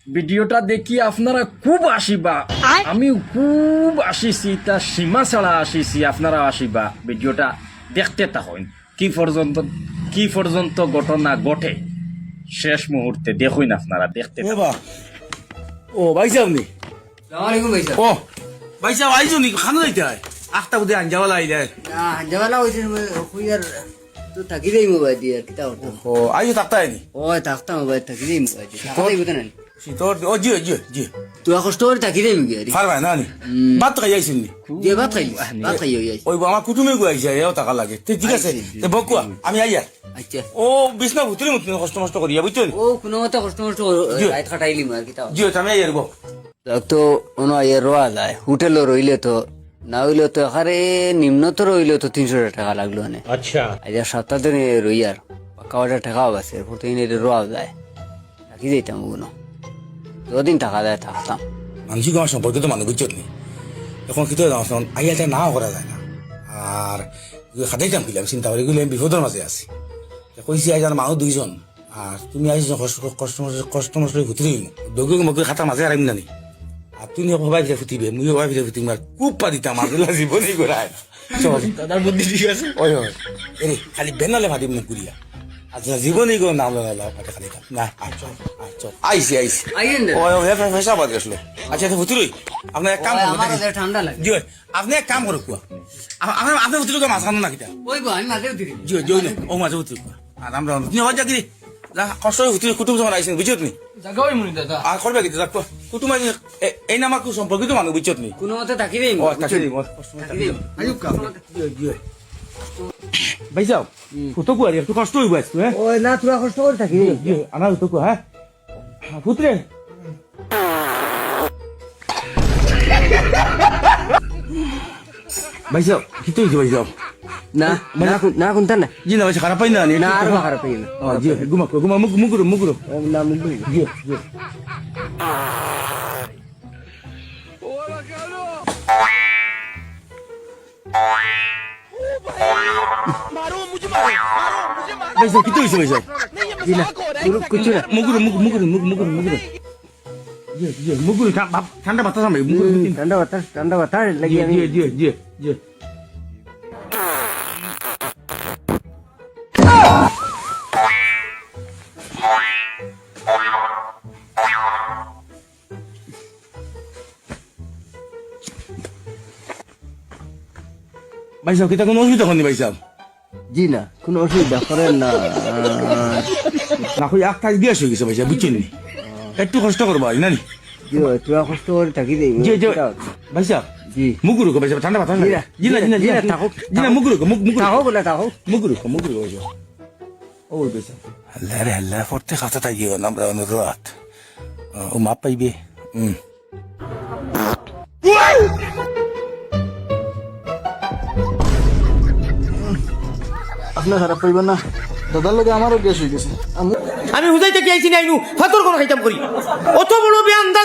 ভিডিওটা দেখি আপনারা খুব আসিবা, আমি খুব আসিছি, তা সীমা ছাড়া আসিছি, আপনারা আসিবা। ভিডিওটা দেখতে থাকুন, কি পর্যন্ত ঘটনা ঘটে শেষ মুহূর্তে দেখুন, আপনারা দেখতে থাকুন। বাবা ও ভাই সাহেব নি সালামালাইকুম ভাই সাহেব। ও ভাই সাহেব আইছো নি খানো যাইতে হয় আখটা বুঝে আঞ্জাওয়ালা আই যায় না হাঞ্জাওয়ালা হয়েছে খুইয়ার তো থাকি দেই মোবাইল দিয়ে কিতা করতাম। ও আইছো থাকতে হয়নি ও থাকতাম মোবাইল থাকি দেই মোবাইল দিয়ে থাকি দেই না শীতর ও জি জি জি তুই কষ্ট করে থাকি দেই মিগে আরে ফার ভাই না নি ভাত খাই আইছেন নি যে ভাত খাই হই ওই আমার কুটুমে গো আইছে এও টাকা লাগে ঠিক আছে বকুয়া আমি আইয়া আচ্ছা ও বিছনা ভুতুরে মত কষ্ট মষ্ট করিয়া বুঝছো নি ও কোনো মতে কষ্ট রাত কাটাইলি মার কিতা জি আমি আইয়া গো তো ono এ রোয়া যায় হোটেল রইলে তো না হইলে তো এখানে নিম্নতর হইলে তো 300 টাকা লাগলো মানে আচ্ছা, আজ সপ্তাহ দিন রইয়ার পাকা ওটা টাকাও আছে প্রতিদিন রোয়া যায় থাকি যাইতাম ওগুলো দুদিন টাকা দেয় থাকতাম মানসিক আমার সম্পর্কে তো মানুষ বুঝছো নি এখন কি তো আইয়াটা নাও করা যায় না আর খাটাইতাম কিলাম চিন্তা করে গেলে বিপদের মাঝে আছি কইছি আজ আর মানুষ দুইজন আর তুমি আইছো কষ্ট মষ্ট ভুতুরে দৌড়ে মগে খাতার মাঝে আর জানি আর তুমি ভাই ভিতরে ফুটিবে মুই ভাই ভিতরে ফুটিম আর খুব পা দিতাম আগুলা জীবনই করায় চল দাদার বুদ্ধি ঠিক আছে। ওই ওই এরে খালি বেনালে ভাটিম না কুড়িয়া আচ্ছা জীবনই করে নাম লাগালা পাটে খালি না আর চল আইসি আইয়েন না। ওই ওই ফেসা বাদ গেছিল আচ্ছা তো ফুতুরই আপনি এক কাম আমার করুন ঠান্ডা লাগে জি আপনি এক কাম করো কুয়া আপনি ফুতুরই মাছ খানো না কিটা ওই গো আমি মাঝে উঠি জি জি ও মাঝে ফুতুরই কুয়া আর আমরা তুমি হওয়া যাকি কষ্ট ফুতুরই কুটুম যখন আইসেন বুঝছত নি জাগাওই মুনি দাদা। আর করবে কি যাক কুটুম এই নাম খুব সম্পর্কিত মানুষ বুঝছত নি কোনো মতে থাকি দেই ও তাকে ভাই যাও ফুটো কুয়া একটু কষ্ট হইব আজকে হ্যাঁ ওই না তোরা কষ্ট করে থাকি জি আনা ফুটো কুয়া হ্যাঁ ফুতরে ভাই যাও কি তো ভাই যাও না না কোনটা না জি না ভাই খারাপ পাই না না আর খারাপ হই না জি ঘুমা মুগুরো না মুগু জি জি ভাই যাও কি তো ভাই যাও জি না কিছু না মুগুরো জি জি মুগুরো ঠান্ডা বাতাস আমি মুগুরো ঠান্ডা বাতাস লাগি আমি জি জি জি জি ভাই সাহেব কিতা কোনো অসুবিধা হয়নি ভাই সাহেব জি না কোনো অসুবিধা করেন না না কই এক কাজ দিয়ে হয়ে গেছে ভাই সাহেব বুঝছেন নি একটু কষ্ট করবো ভাই নানি জি তোরা কষ্ট করে থাকি দেই জি জি ভাই সাহেব জি মুগুরু ভাই সাহেব ঠান্ডা বাতাস জি না থাকো জি না মুগুরু থাকো বলে থাকো মুগুরু ভাই সাহেব ও ভাই সাহেব হল্লা ফরতে খাতা তাই গিয়ে আমরা অনুরোধ ও মাপ পাইবে আপনার খারাপ পাইবেন না দাদার লগে আমারও গ্যাস হয়ে গেছে আমি হুজাইতে গিয়েছি নাইনু ফাতর কোন খাইতাম করি অত বড় বেয়ান্দা